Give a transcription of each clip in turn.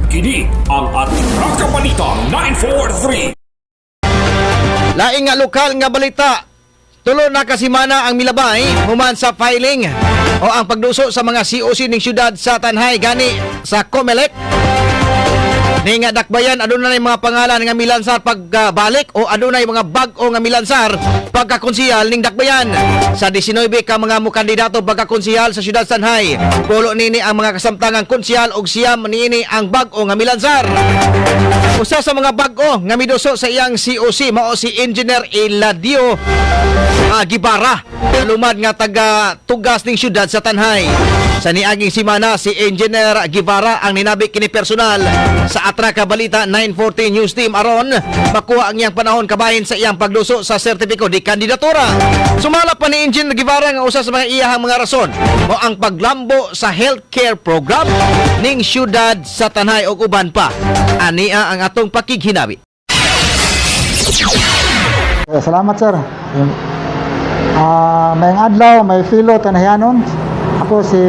Kini ang Atraka Balita 943. Laing nga lokal nga balita. Tulo na kasimana ang milabay human sa filing o ang pagduso sa mga COC ning syudad sa Tanhay gani sa Comelec. Ning dakbayan adunay mga pangalan nga milansar pagbalik o adunay mga bag-o nga milansar pagkakonsihal ning dakbayan. Sa 19 ka mga mukandidato pagkakonsihal sa syudad Tanhay, pulo nini ang mga kasamtangang konsihal ug siyam niini ang bag-o nga milansar. Usa sa mga bag-o nga miduso sa iyang COC mao si Engineer Eladio Guevara, lumad nga taga tugas ning syudad sa Tanhay. Sa niaging simana si Engineer Guevara ang ninabi kini personal sa Atraka Balita 940 News Team aron makuha ang iyang panahon kabahin sa iyang pagduso sa sertipiko di kandidatura. Sumala pa ni Engineer Guevara nga usa sa mga iyahang mga rason mo ang paglambo sa healthcare program ning syudad sa Tanhay ug uban pa. Ania ang atong pakighinabi. Salamat sir. May adlaw, may filo Tanayanon. Ako si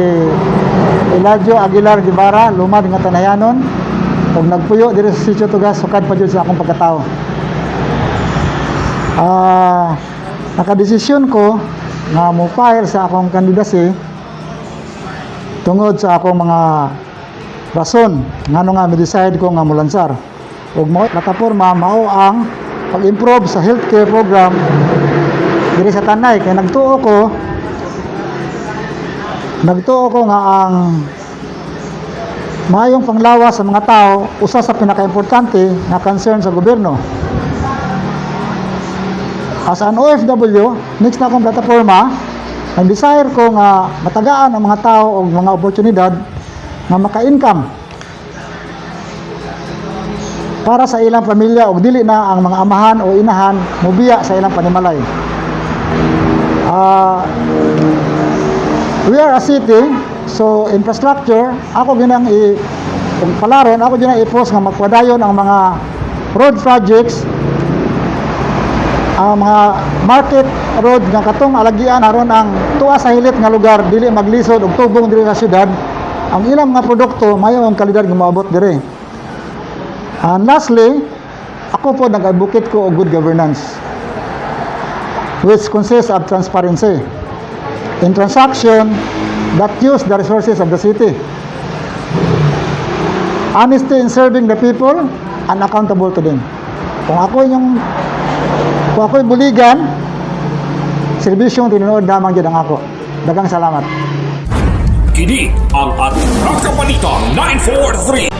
Eladio Aguilar Guevara, lumad nga Tanayanon. Ug nagpuyo diri sa Sitio Tugas sukad pa jud sa akong pagkatao. Nakadesisyon ko nga mo file sa akong candidacy tungod sa akong mga rason ngano nga mi-decide ko nga mulansar. Ug mao plataporma mao ang pag-improve sa healthcare program diri sa Tanay kay nagtuo ko nga ang mayong panglawas sa mga tao usa sa pinaka-importante na concern sa gobyerno. As an OFW, next na akong plataforma, ang desire ko nga matagaan ang mga tao og mga oportunidad nga maka-income para sa ilang pamilya og dili na ang mga amahan o inahan mobiya sa ilang panimalay. We are a city, so infrastructure, ako ginang palaron, ako ginang i-post nga magpadayon ang mga road projects, ang mga market road nga katong alagian aron ang tuwa sa hilit nga lugar dili maglisod og tubong diri sa syudad, ang ilang mga produkto mayo ang kalidad nga moabot diri. And lastly, ako po nag-advocate ko og good governance, which consists of transparency in transaction that use the resources of the city, honesty in serving the people, and accountable to them. Kung ako'y buligan, serbisyong tinuod lamang dyan ang ako. Dagang salamat. Kini ang Atraka Balita 943.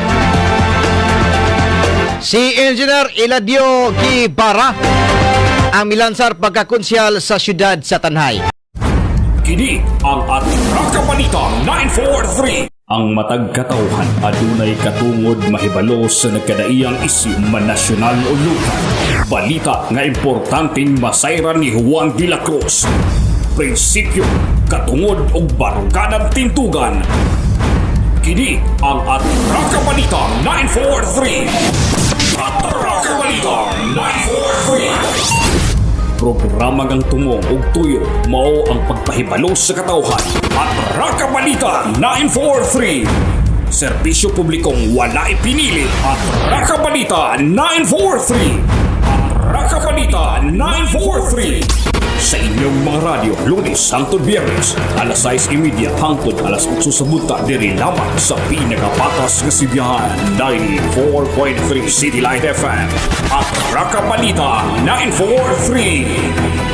Si Engineer Eladio Guevara ang milansar pagkakonsyal sa syudad sa Tanhay. Kini ang Atraka Balita 943. Ang matag katawhan adunay katungod mahibalo sa nagkadaiyang isyu manasyonal o lokal. Balita nga importanteng masayran ni Juan de la Cruz. Prinsipyo, katungod og baruganan tintugan. Kini ang Atraka Balita 943. Atraka Balita 943. Programa ngang tumong og tuyo mao ang pagpahibalo sa katawhan. Atraka Balita 943. Serbisyo publikong wala ipinili. Atraka Balita 943. Atraka Balita 943. Sa inyong mga radyo, Lunes hangtod Biyernes, alas 6:30 hangtod alas 8 sa bunta diri lamang sa pinakapatas nga sibiyahan 94.3 City Light FM. Atraka Balita 943.